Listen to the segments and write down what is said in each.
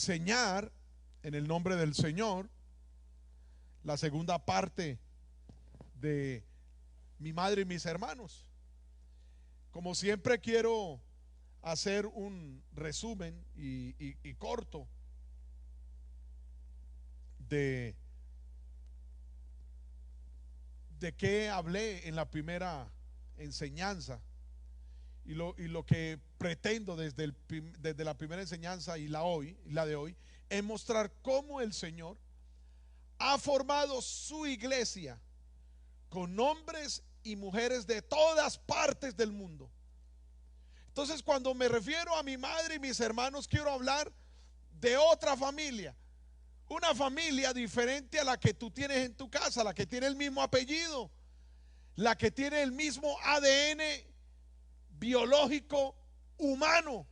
enseñar en el nombre del Señor la segunda parte de mi madre y mis hermanos. Como siempre quiero hacer un resumen y corto de qué hablé en la primera enseñanza y lo que pretendo desde la primera enseñanza y la de hoy es mostrar cómo el Señor ha formado su iglesia con hombres y mujeres de todas partes del mundo. Entonces, cuando me refiero a mi madre y mis hermanos, quiero hablar de otra familia, una familia diferente a la que tú tienes en tu casa, la que tiene el mismo apellido, la que tiene el mismo ADN biológico humano.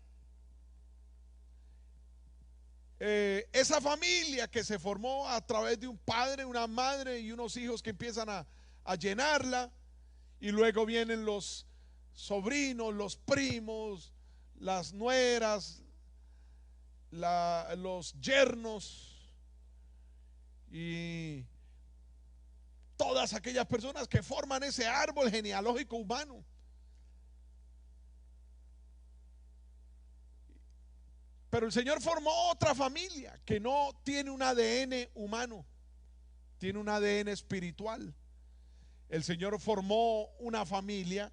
Esa familia que se formó a través de un padre, una madre y unos hijos que empiezan a llenarla, y luego vienen los sobrinos, los primos, las nueras, los yernos y todas aquellas personas que forman ese árbol genealógico humano. Pero el Señor formó otra familia que no tiene un ADN humano, tiene un ADN espiritual. El Señor formó una familia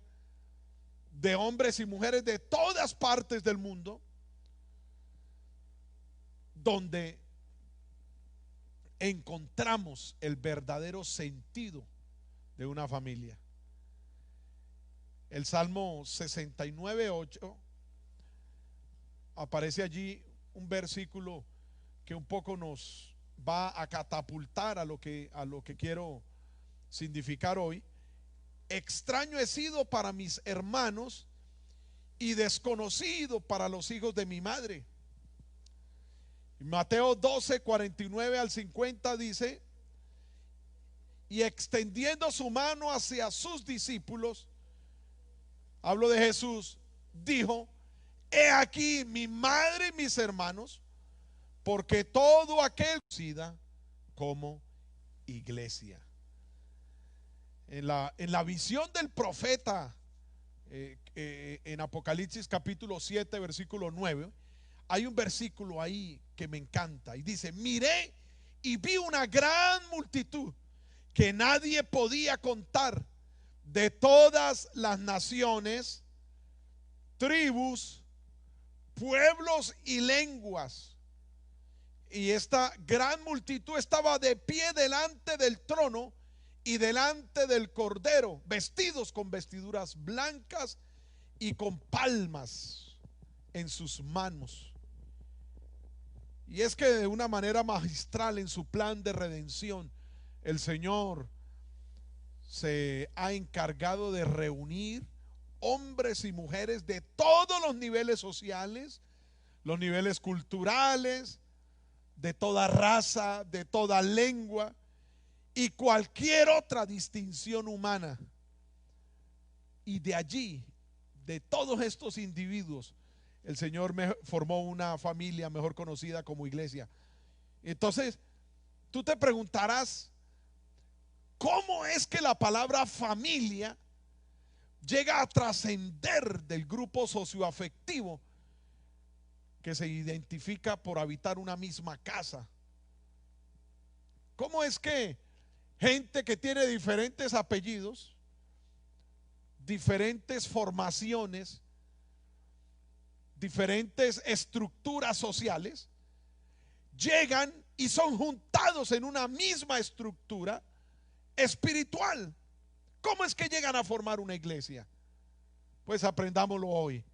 de hombres y mujeres de todas partes del mundo, donde encontramos el verdadero sentido de una familia. El Salmo 69:8 aparece allí un versículo que un poco nos va a catapultar a lo que quiero significar hoy. Extraño he sido para mis hermanos y desconocido para los hijos de mi madre. Mateo 12:49-50 dice: y extendiendo su mano hacia sus discípulos, hablo de Jesús, dijo: he aquí mi madre y mis hermanos, porque todo aquel conocida como iglesia. En la visión del profeta en Apocalipsis capítulo 7 versículo 9, hay un versículo ahí que me encanta y dice: miré y vi una gran multitud que nadie podía contar, de todas las naciones, tribus, pueblos y lenguas. Y esta gran multitud estaba de pie delante del trono y delante del Cordero, vestidos con vestiduras blancas y con palmas en sus manos. Y es que de una manera magistral en su plan de redención, el Señor se ha encargado de reunir hombres y mujeres de todos los niveles sociales, los niveles culturales, de toda raza, de toda lengua y cualquier otra distinción humana. Y de allí, de todos estos individuos, el Señor formó una familia mejor conocida como iglesia. Entonces, tú te preguntarás, ¿cómo es que la palabra familia llega a trascender del grupo socioafectivo que se identifica por habitar una misma casa? ¿Cómo es que gente que tiene diferentes apellidos, diferentes formaciones, diferentes estructuras sociales, llegan y son juntados en una misma estructura espiritual? ¿Cómo es que llegan a formar una iglesia? Pues aprendámoslo hoy.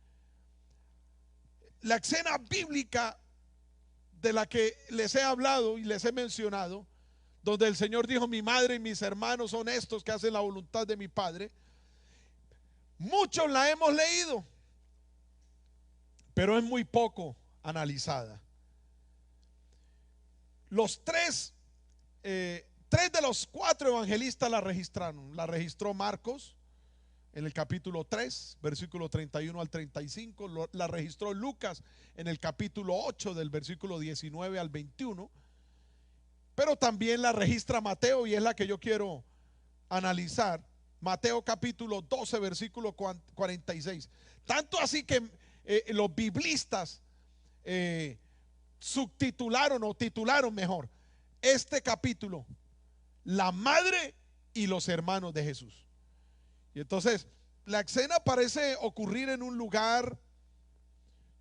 La escena bíblica de la que les he hablado y les he mencionado, donde el Señor dijo: mi madre y mis hermanos son estos que hacen la voluntad de mi Padre, muchos la hemos leído, pero es muy poco analizada. Los tres de los cuatro evangelistas la registraron. La registró Marcos en el capítulo 3, versículo 31 al 35. La registró Lucas en el capítulo 8, del versículo 19 al 21. Pero también la registra Mateo, y es la que yo quiero analizar. Mateo capítulo 12, versículo 46. Tanto así que los biblistas subtitularon o titularon mejor este capítulo: la madre y los hermanos de Jesús. Y entonces la escena parece ocurrir en un lugar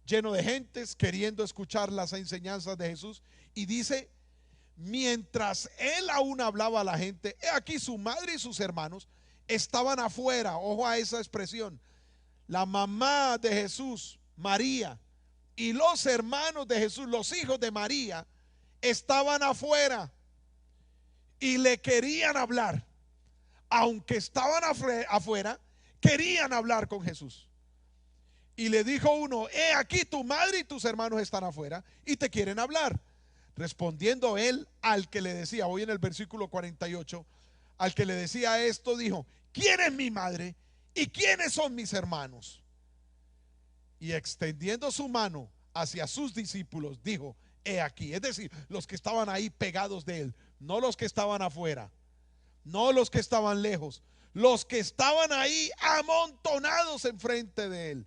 lleno de gentes queriendo escuchar las enseñanzas de Jesús. Y dice: mientras él aún hablaba a la gente, he aquí su madre y sus hermanos estaban afuera. Ojo a esa expresión: la mamá de Jesús, María, y los hermanos de Jesús, los hijos de María, estaban afuera y le querían hablar. Aunque estaban afuera, querían hablar con Jesús. Y le dijo uno: he aquí tu madre y tus hermanos están afuera y te quieren hablar. Respondiendo él al que le decía, hoy en el versículo 48, al que le decía esto, dijo: ¿quién es mi madre y quiénes son mis hermanos? Y extendiendo su mano hacia sus discípulos, dijo: he aquí. Es decir, los que estaban ahí pegados de él, no los que estaban afuera, no los que estaban lejos, los que estaban ahí amontonados enfrente de él.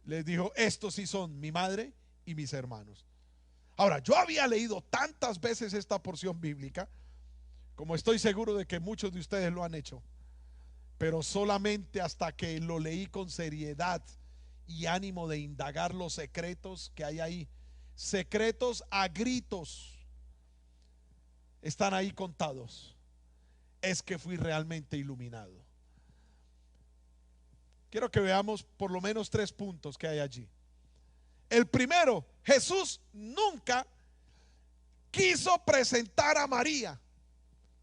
Les dijo: estos sí son mi madre y mis hermanos. Ahora, yo había leído tantas veces esta porción bíblica, como estoy seguro de que muchos de ustedes lo han hecho, pero solamente hasta que lo leí con seriedad y ánimo de indagar los secretos que hay ahí. Secretos a gritos están ahí contados. Es que fui realmente iluminado. Quiero que veamos por lo menos 3 puntos que hay allí. El primero: Jesús nunca quiso presentar a María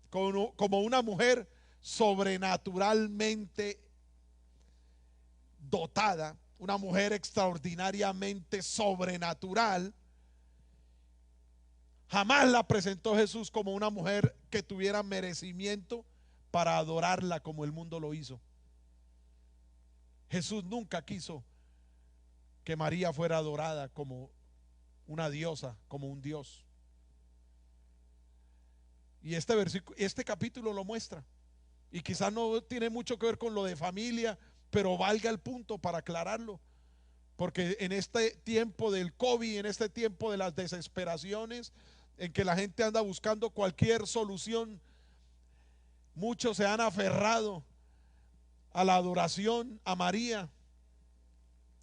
como una mujer sobrenaturalmente dotada, una mujer extraordinariamente sobrenatural. Jamás la presentó Jesús como una mujer que tuviera merecimiento para adorarla como el mundo lo hizo. Jesús nunca quiso que María fuera adorada como una diosa, como un dios. Y este capítulo lo muestra. Y quizás no tiene mucho que ver con lo de familia, pero valga el punto para aclararlo. Porque en este tiempo del COVID, en este tiempo de las desesperaciones, en que la gente anda buscando cualquier solución, muchos se han aferrado a la adoración a María.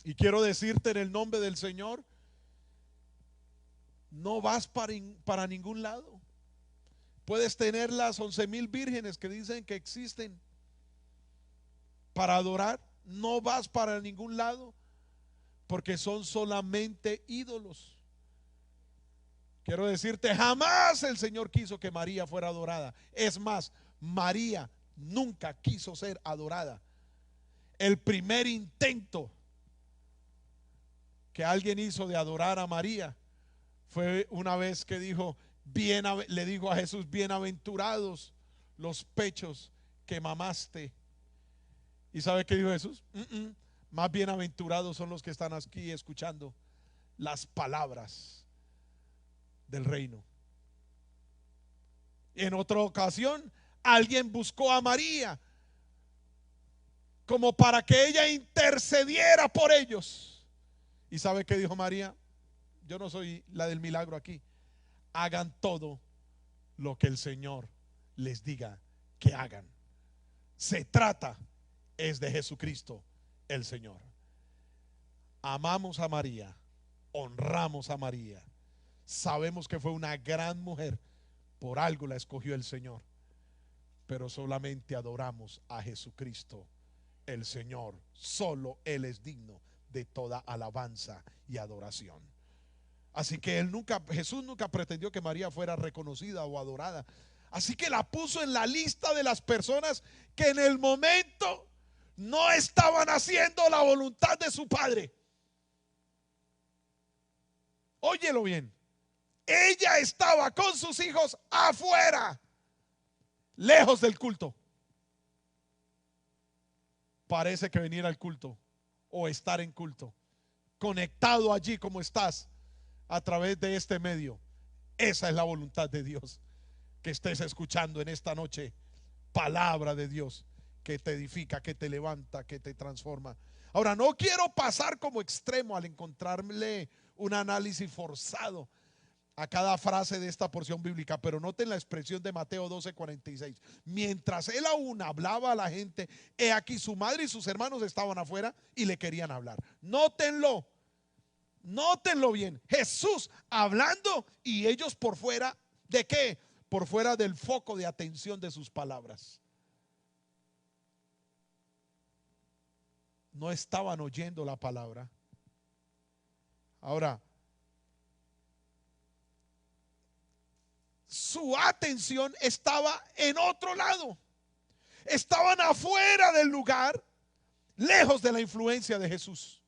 Y quiero decirte en el nombre del Señor: no vas para ningún lado. Puedes tener las 11,000 vírgenes que dicen que existen para adorar, no vas para ningún lado, porque son solamente ídolos. Quiero decirte, jamás el Señor quiso que María fuera adorada. Es más, María nunca quiso ser adorada. El primer intento que alguien hizo de adorar a María fue una vez que le dijo a Jesús: bienaventurados los pechos que mamaste. ¿Y sabe qué dijo Jesús? Más bienaventurados son los que están aquí escuchando las palabras del reino. En otra ocasión, alguien buscó a María como para que ella intercediera por ellos. ¿Y sabe qué dijo María? Yo no soy la del milagro aquí. Hagan todo lo que el Señor les diga que hagan. Se trata es de Jesucristo el Señor. Amamos a María, honramos a María, sabemos que fue una gran mujer, por algo la escogió el Señor, pero solamente adoramos a Jesucristo el Señor. Solo Él es digno de toda alabanza y adoración. Así que Jesús nunca pretendió que María fuera reconocida o adorada. Así que la puso en la lista de las personas que en el momento no estaban haciendo la voluntad de su Padre. Óyelo bien. Ella estaba con sus hijos afuera, lejos del culto. parece que venir al culto o estar en culto, conectado allí como estás a través de este medio, esa es la voluntad de Dios. Que estés escuchando en esta noche palabra de Dios que te edifica, que te levanta, que te transforma. Ahora, no quiero pasar como extremo al encontrarle un análisis forzado a cada frase de esta porción bíblica, pero noten la expresión de Mateo 12:46. Mientras él aún hablaba a la gente, he aquí su madre y sus hermanos estaban afuera y le querían hablar. Nótenlo, nótenlo bien. Jesús hablando y ellos por fuera, ¿de qué? Por fuera del foco de atención de sus palabras. No estaban oyendo la palabra. Ahora, su atención estaba en otro lado. Estaban afuera del lugar, lejos de la influencia de Jesús.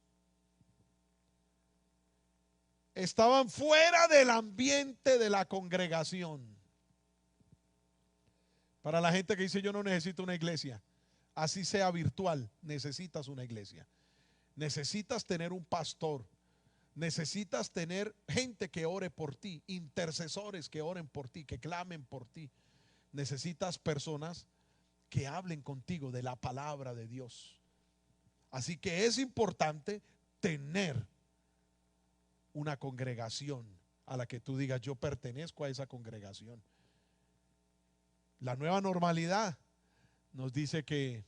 Estaban fuera del ambiente de la congregación. Para la gente que dice yo no necesito una iglesia, así sea virtual, necesitas una iglesia. Necesitas tener un pastor. Necesitas tener gente que ore por ti, intercesores que oren por ti, que clamen por ti. Necesitas personas que hablen contigo de la palabra de Dios. Así que es importante tener una congregación a la que tú digas yo pertenezco a esa congregación. La nueva normalidad nos dice que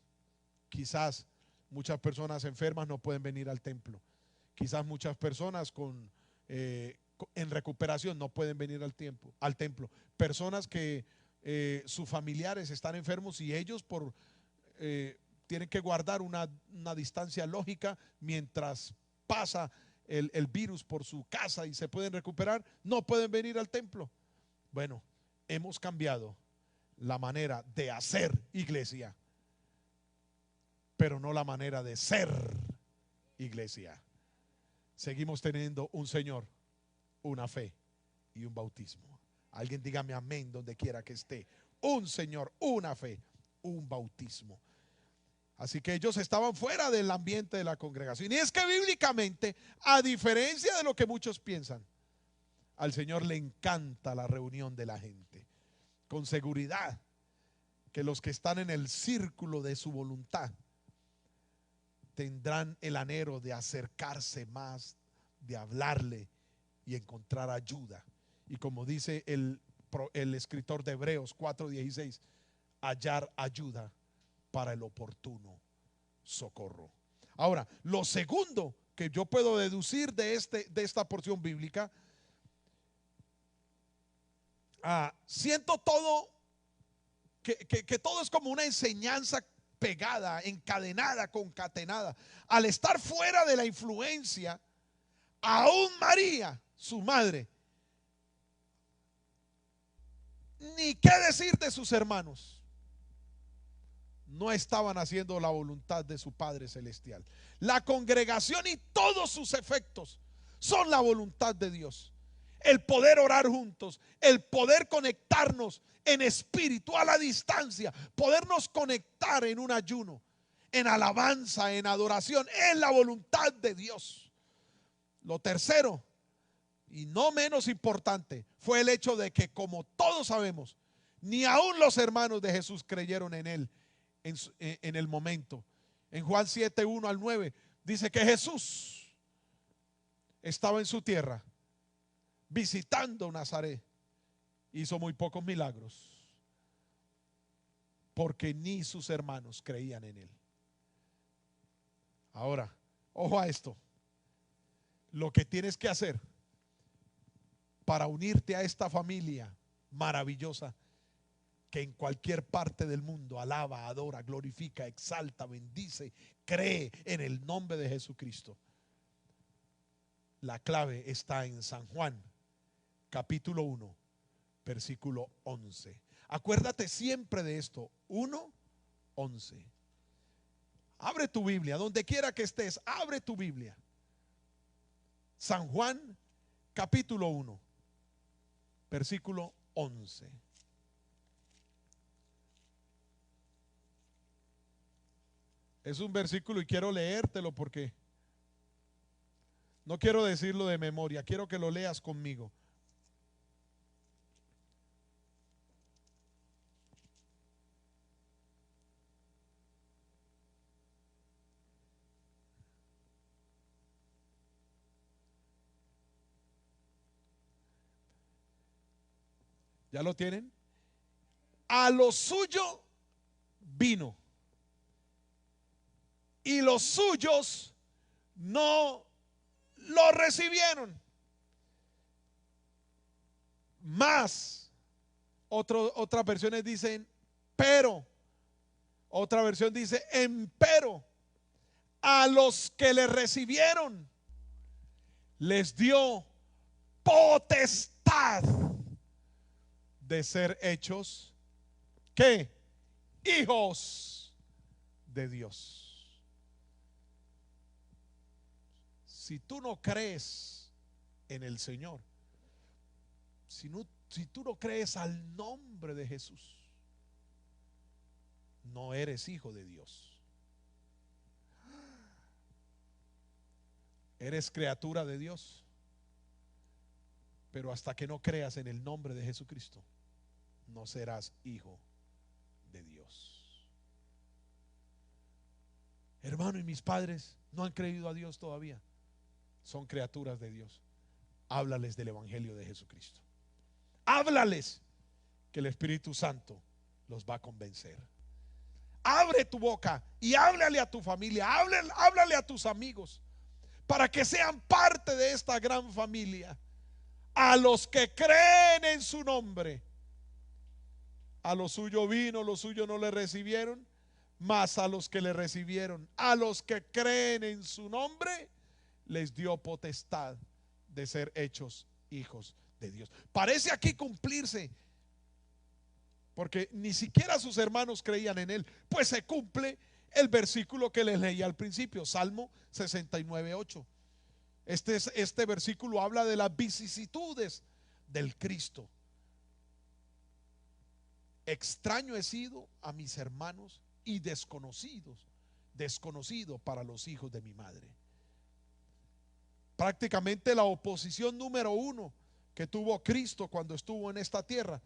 quizás muchas personas enfermas no pueden venir al templo. Quizás muchas personas en recuperación no pueden venir al templo. Personas que sus familiares están enfermos y ellos tienen que guardar una distancia lógica mientras pasa el virus por su casa y se pueden recuperar, no pueden venir al templo. Bueno, hemos cambiado la manera de hacer iglesia, pero no la manera de ser iglesia. Seguimos teniendo un Señor, una fe y un bautismo. Alguien dígame amén donde quiera que esté. Un Señor, una fe, un bautismo. Así que ellos estaban fuera del ambiente de la congregación. Y es que bíblicamente, a diferencia de lo que muchos piensan, al Señor le encanta la reunión de la gente. Con seguridad que los que están en el círculo de su voluntad tendrán el anhelo de acercarse más, de hablarle y encontrar ayuda. Y como dice el escritor de Hebreos 4:16, hallar ayuda para el oportuno socorro. Ahora, lo segundo que yo puedo deducir de esta porción bíblica, siento todo que todo es como una enseñanza pegada, encadenada, concatenada. Al estar fuera de la influencia, aún María, su madre, ni qué decir de sus hermanos, no estaban haciendo la voluntad de su Padre Celestial. La congregación y todos sus efectos son la voluntad de Dios. El poder orar juntos, el poder conectarnos en espíritu a la distancia, podernos conectar en un ayuno, en alabanza, en adoración, en la voluntad de Dios. Lo tercero, y no menos importante, fue el hecho de que, como todos sabemos, ni aún los hermanos de Jesús creyeron en él en el momento. En Juan 7:1-9 dice que Jesús estaba en su tierra visitando Nazaret. Hizo muy pocos milagros porque ni sus hermanos creían en él. Ahora, ojo a esto. Lo que tienes que hacer para unirte a esta familia maravillosa que en cualquier parte del mundo alaba, adora, glorifica, exalta, bendice, cree en el nombre de Jesucristo. La clave está en San Juan, capítulo 1, versículo 11. Acuérdate siempre de esto, 1:11. Abre tu Biblia, donde quiera que estés, abre tu Biblia. San Juan, capítulo 1, versículo 11. Es un versículo y quiero leértelo porque no quiero decirlo de memoria, quiero que lo leas conmigo. ¿Ya lo tienen? A lo suyo vino y los suyos no lo recibieron. Más, otras versiones dicen pero, otra versión dice empero, a los que le recibieron les dio potestad de ser hechos, ¿qué? Hijos de Dios. Si tú no crees en el Señor, si tú no crees al nombre de Jesús, no eres hijo de Dios. Eres criatura de Dios, pero hasta que no creas en el nombre de Jesucristo, no serás hijo de Dios. Hermano, y mis padres no han creído a Dios todavía. Son criaturas de Dios. Háblales del Evangelio de Jesucristo. Háblales que el Espíritu Santo los va a convencer. Abre tu boca y háblale a tu familia, háblale a tus amigos, para que sean parte de esta gran familia. A los que creen en su nombre, a lo suyo vino, lo suyo no le recibieron, mas a los que le recibieron, a los que creen en su nombre, les dio potestad de ser hechos hijos de Dios. Parece aquí cumplirse, porque ni siquiera sus hermanos creían en él. Pues se cumple el versículo que les leí al principio, Salmo 69:8. Este versículo habla de las vicisitudes del Cristo. Extraño he sido a mis hermanos y desconocido para los hijos de mi madre. Prácticamente la oposición número uno que tuvo Cristo cuando estuvo en esta tierra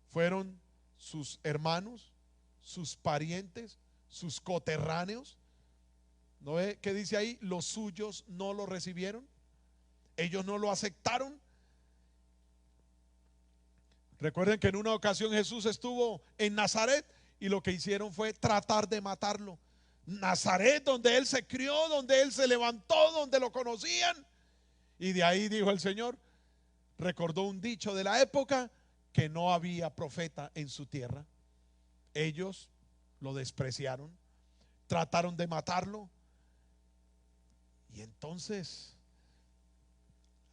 fueron sus hermanos, sus parientes, sus coterráneos. ¿No ve qué dice ahí? Los suyos no lo recibieron, ellos no lo aceptaron. Recuerden que en una ocasión Jesús estuvo en Nazaret y lo que hicieron fue tratar de matarlo. Nazaret, donde él se crió, donde él se levantó, donde lo conocían. Y de ahí dijo el Señor, recordó un dicho de la época, que no había profeta en su tierra. Ellos lo despreciaron, trataron de matarlo. Y entonces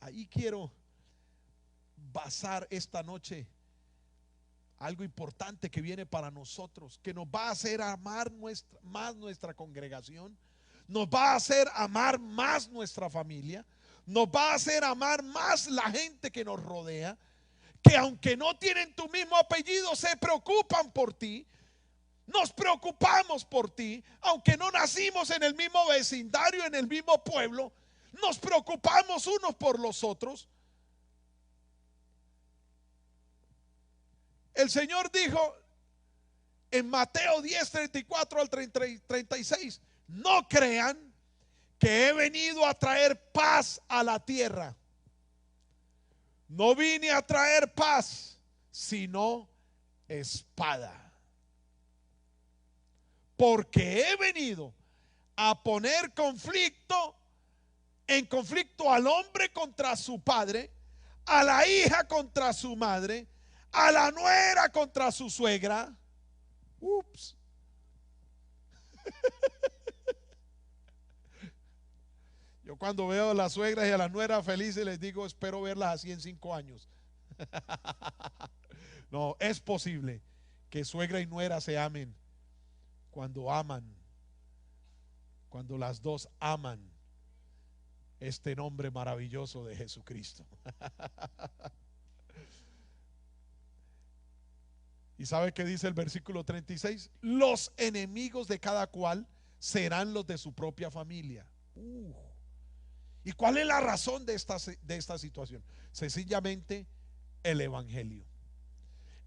ahí quiero basar esta noche algo importante que viene para nosotros, que nos va a hacer amar más nuestra congregación, nos va a hacer amar más nuestra familia, nos va a hacer amar más la gente que nos rodea, que aunque no tienen tu mismo apellido, se preocupan por ti. Nos preocupamos por ti, aunque no nacimos en el mismo vecindario, en el mismo pueblo, nos preocupamos unos por los otros. El Señor dijo en Mateo 10:34 al 36, no crean que he venido a traer paz a la tierra. No vine a traer paz, sino espada. Porque he venido a poner en conflicto al hombre contra su padre, a la hija contra su madre, a la nuera contra su suegra. Ups. Yo cuando veo a las suegras y a las nueras felices les digo, espero verlas así en 5 años. No, es posible que suegra y nuera se amen cuando las dos aman este nombre maravilloso de Jesucristo. ¿Y sabe qué dice el versículo 36? Los enemigos de cada cual serán los de su propia familia. ¿Y cuál es la razón de esta situación? Sencillamente el evangelio.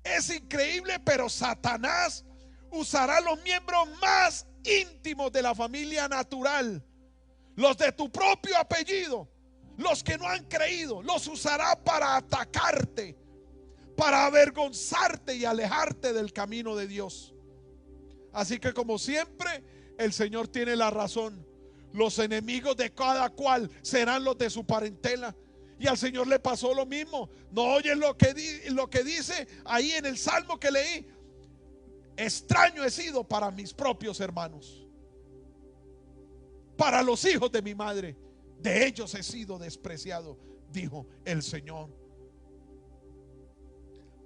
Es increíble, pero Satanás usará los miembros más íntimos de la familia natural, los de tu propio apellido, los que no han creído, los usará para atacarte, para avergonzarte y alejarte del camino de Dios. Así que, como siempre, el Señor tiene la razón. Los enemigos de cada cual serán los de su parentela. Y al Señor le pasó lo mismo. ¿No oyes lo que dice ahí en el Salmo que leí? Extraño he sido para mis propios hermanos, para los hijos de mi madre. De ellos he sido despreciado, dijo el Señor.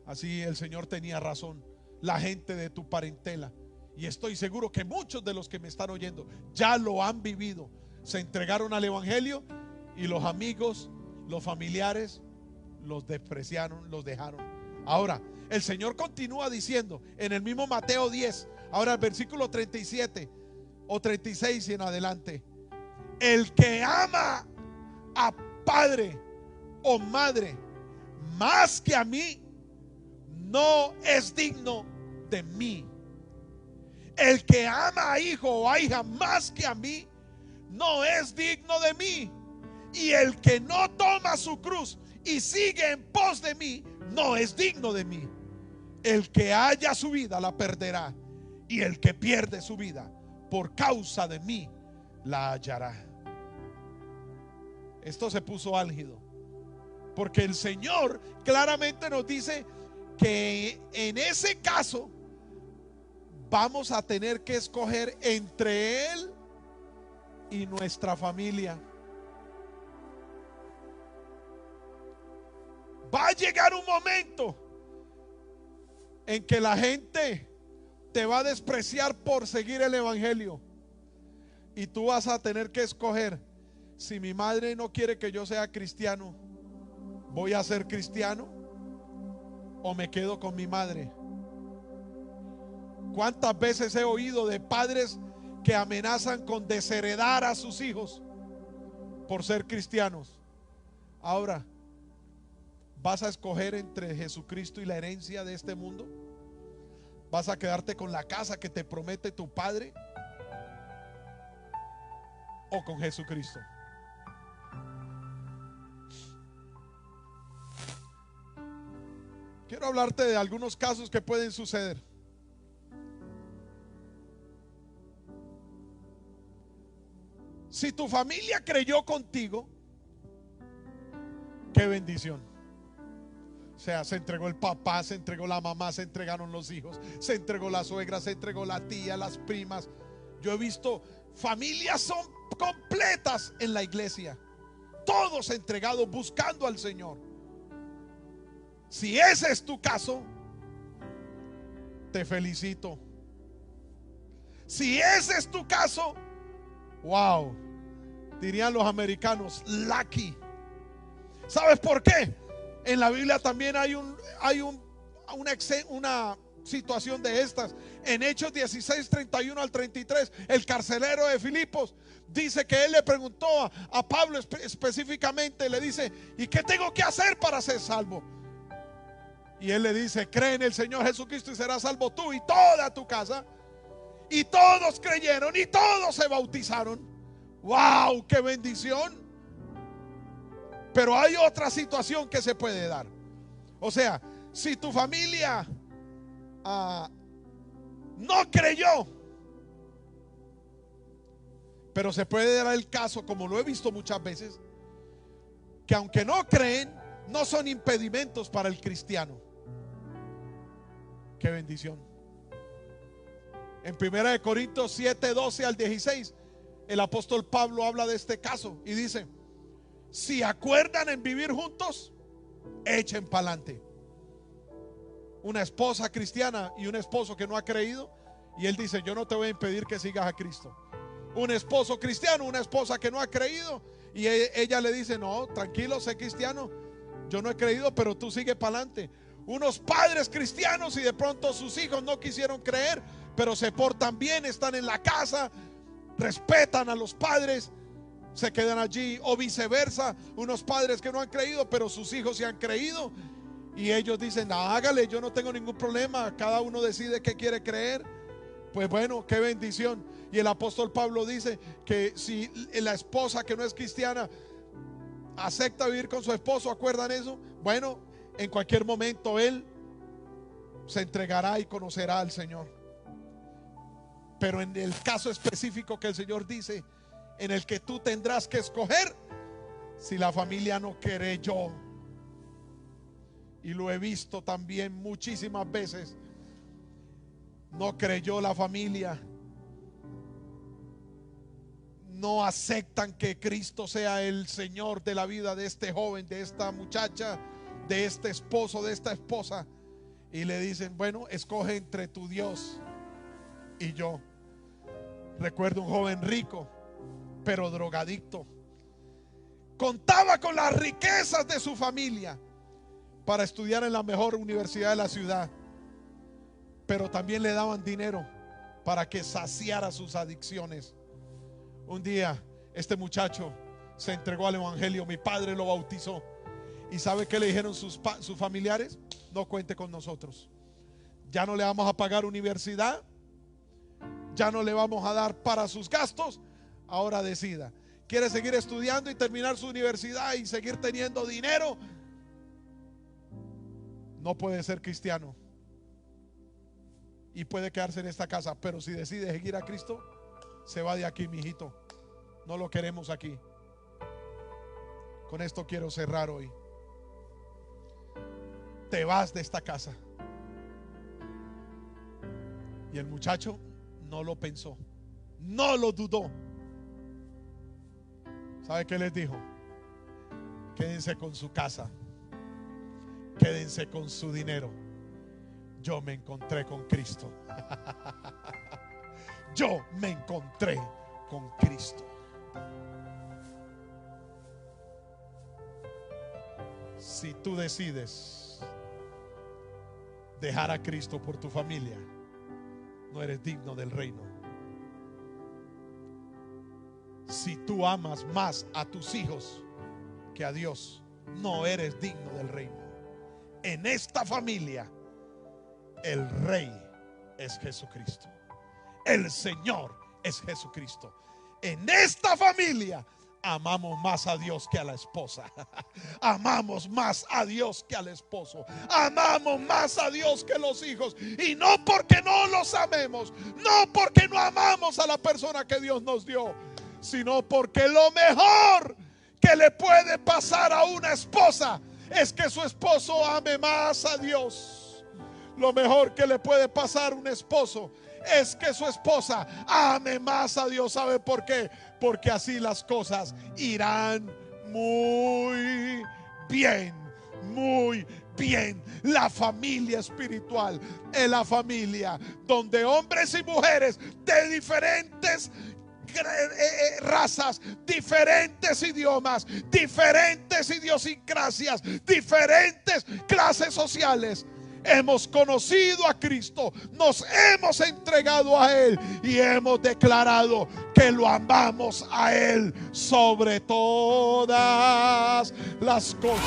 Así el Señor tenía razón. La gente de tu parentela, y estoy seguro que muchos de los que me están oyendo ya lo han vivido, se entregaron al evangelio y los amigos, los familiares los despreciaron, los dejaron. Ahora el Señor continúa diciendo en el mismo Mateo 10, ahora el versículo 37 o 36 y en adelante: el que ama a padre o madre más que a mí no es digno de mí. El que ama a hijo o a hija más que a mí no es digno de mí. Y el que no toma su cruz y sigue en pos de mí no es digno de mí. El que haya su vida la perderá, y el que pierde su vida por causa de mí la hallará. Esto se puso álgido, porque el Señor claramente nos dice que en ese caso vamos a tener que escoger entre Él y nuestra familia. Va a llegar un momento en que la gente te va a despreciar por seguir el evangelio, y tú vas a tener que escoger: si mi madre no quiere que yo sea cristiano, ¿voy a ser cristiano o me quedo con mi madre? ¿Cuántas veces he oído de padres que amenazan con desheredar a sus hijos por ser cristianos? Ahora, ¿vas a escoger entre Jesucristo y la herencia de este mundo? ¿Vas a quedarte con la casa que te promete tu padre o con Jesucristo? Quiero hablarte de algunos casos que pueden suceder. Si tu familia creyó contigo, qué bendición. O sea, se entregó el papá, se entregó la mamá, se entregaron los hijos, se entregó la suegra, se entregó la tía, las primas. Yo he visto familias son completas en la iglesia, todos entregados buscando al Señor. Si ese es tu caso, te felicito. Si ese es tu caso, wow, dirían los americanos, lucky. ¿Sabes por qué? En la Biblia también hay una situación de estas. En Hechos 16, 31 al 33, el carcelero de Filipos dice que él le preguntó a Pablo específicamente, le dice: ¿y qué tengo que hacer para ser salvo? Y él le dice: cree en el Señor Jesucristo y serás salvo tú y toda tu casa. Y todos creyeron y todos se bautizaron. ¡Wow! ¡Qué bendición! Pero hay otra situación que se puede dar. O sea, si tu familia no creyó, pero se puede dar el caso, como lo he visto muchas veces, que aunque no creen, no son impedimentos para el cristiano. ¡Qué bendición! En 1 Corintios 7, 12 al 16, el apóstol Pablo habla de este caso y dice: si acuerdan en vivir juntos, echen para adelante. Una esposa cristiana y un esposo que no ha creído, y él dice: yo no te voy a impedir que sigas a Cristo. Un esposo cristiano, una esposa que no ha creído, y ella le dice: no, tranquilo, sé cristiano, yo no he creído, pero tú sigue para adelante. Unos padres cristianos y de pronto sus hijos no quisieron creer, pero se portan bien, están en la casa, respetan a los padres, se quedan allí, o viceversa, unos padres que no han creído, pero sus hijos se han creído, y ellos dicen: hágale, yo no tengo ningún problema, cada uno decide qué quiere creer. Pues bueno, qué bendición. Y el apóstol Pablo dice que si la esposa que no es cristiana acepta vivir con su esposo, ¿acuerdan eso? Bueno, en cualquier momento él se entregará y conocerá al Señor. Pero en el caso específico que el Señor dice, en el que tú tendrás que escoger, si la familia no creyó, y lo he visto también muchísimas veces, no creyó la familia, no aceptan que Cristo sea el Señor de la vida de este joven, de esta muchacha, de este esposo, de esta esposa, y le dicen: bueno, escoge entre tu Dios y yo. Recuerdo un joven rico, pero drogadicto. Contaba con las riquezas de su familia para estudiar en la mejor universidad de la ciudad, pero también le daban dinero para que saciara sus adicciones. Un día este muchacho se entregó al evangelio, mi padre lo bautizó, y ¿sabe qué le dijeron sus familiares? No cuente con nosotros, ya no le vamos a pagar universidad, ya no le vamos a dar para sus gastos, ahora decida, ¿quiere seguir estudiando y terminar su universidad y seguir teniendo dinero? No puede ser cristiano y puede quedarse en esta casa, pero si decide seguir a Cristo, se va de aquí, mi hijito, no lo queremos aquí. Con esto quiero cerrar hoy. Te vas de esta casa. Y el muchacho no lo pensó, no lo dudó. ¿Sabe qué les dijo? Quédense con su casa, quédense con su dinero. Yo me encontré con Cristo. Yo me encontré con Cristo. Si tú decides dejar a Cristo por tu familia, no eres digno del reino. Si tú amas más a tus hijos que a Dios, no eres digno del reino. En esta familia, el Rey es Jesucristo. El Señor es Jesucristo. En esta familia amamos más a Dios que a la esposa. Amamos más a Dios que al esposo. Amamos más a Dios que los hijos. Y no porque no los amemos, no porque no amamos a la persona que Dios nos dio, sino porque lo mejor que le puede pasar a una esposa es que su esposo ame más a Dios. Lo mejor que le puede pasar a un esposo es que su esposa ame más a Dios. ¿Sabe por qué? Porque así las cosas irán muy bien, muy bien. La familia espiritual es la familia donde hombres y mujeres de diferentes razas, diferentes idiomas, diferentes idiosincrasias, diferentes clases sociales, hemos conocido a Cristo, nos hemos entregado a Él y hemos declarado que lo amamos a Él sobre todas las cosas.